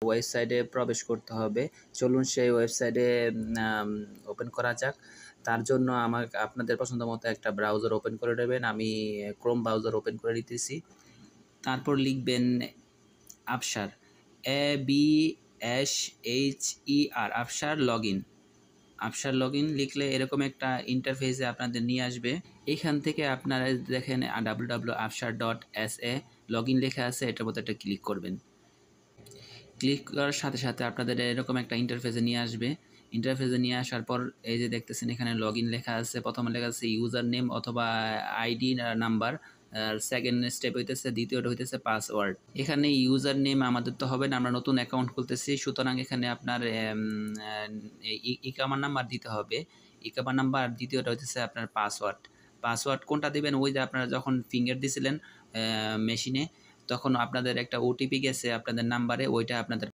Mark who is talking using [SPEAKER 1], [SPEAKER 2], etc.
[SPEAKER 1] ওয়েবসাইটে প্রবেশ করতে হবে। চলুন সেই ওয়েবসাইটে ওপেন করা যাক। তার জন্য আপনাদের পছন্দ মতো একটা ব্রাউজার ওপেন করে নেবেন। আমি ক্রোম ব্রাউজার ওপেন করে নিতেছি। তারপর লিখবেন আফসার, ABSHER, আফসার লগইন লিখলে এরকম একটা ইন্টারফেসে আপনাদের নিয়ে আসবে। এখান থেকে আপনারা দেখেন www.afshar.sa লগইন লেখা আছে, এটার মধ্যে একটা ক্লিক করবেন। ক্লিক করার সাথে সাথে আপনাদের এরকম একটা ইন্টারফেসে নিয়ে আসবে। ইন্টারফেসে নিয়ে আসার পর এই যে দেখতেছেন এখানে লগইন লেখা আছে। প্রথমে লেখা আছে ইউজার নেম অথবা আইডি নাম্বার, সেকেন্ড স্টেপ হইতেছে, দ্বিতীয়টা হইতেছে পাসওয়ার্ড। এখানে ইউজার নেম আমাদের তো হবে না, আমরা নতুন অ্যাকাউন্ট খুলতেছি, সুতরাং এখানে আপনার ইকামা নাম্বার দিতে হবে। ইকামা নাম্বার, দ্বিতীয়টা হইতেছে আপনার পাসওয়ার্ড কোনটা দিবেন, ওই যে আপনারা যখন ফিঙ্গার দিছিলেন মেশিনে, তখন আপনাদের একটা ওটিপি গেছে আপনাদের নাম্বারে, ওইটা আপনাদের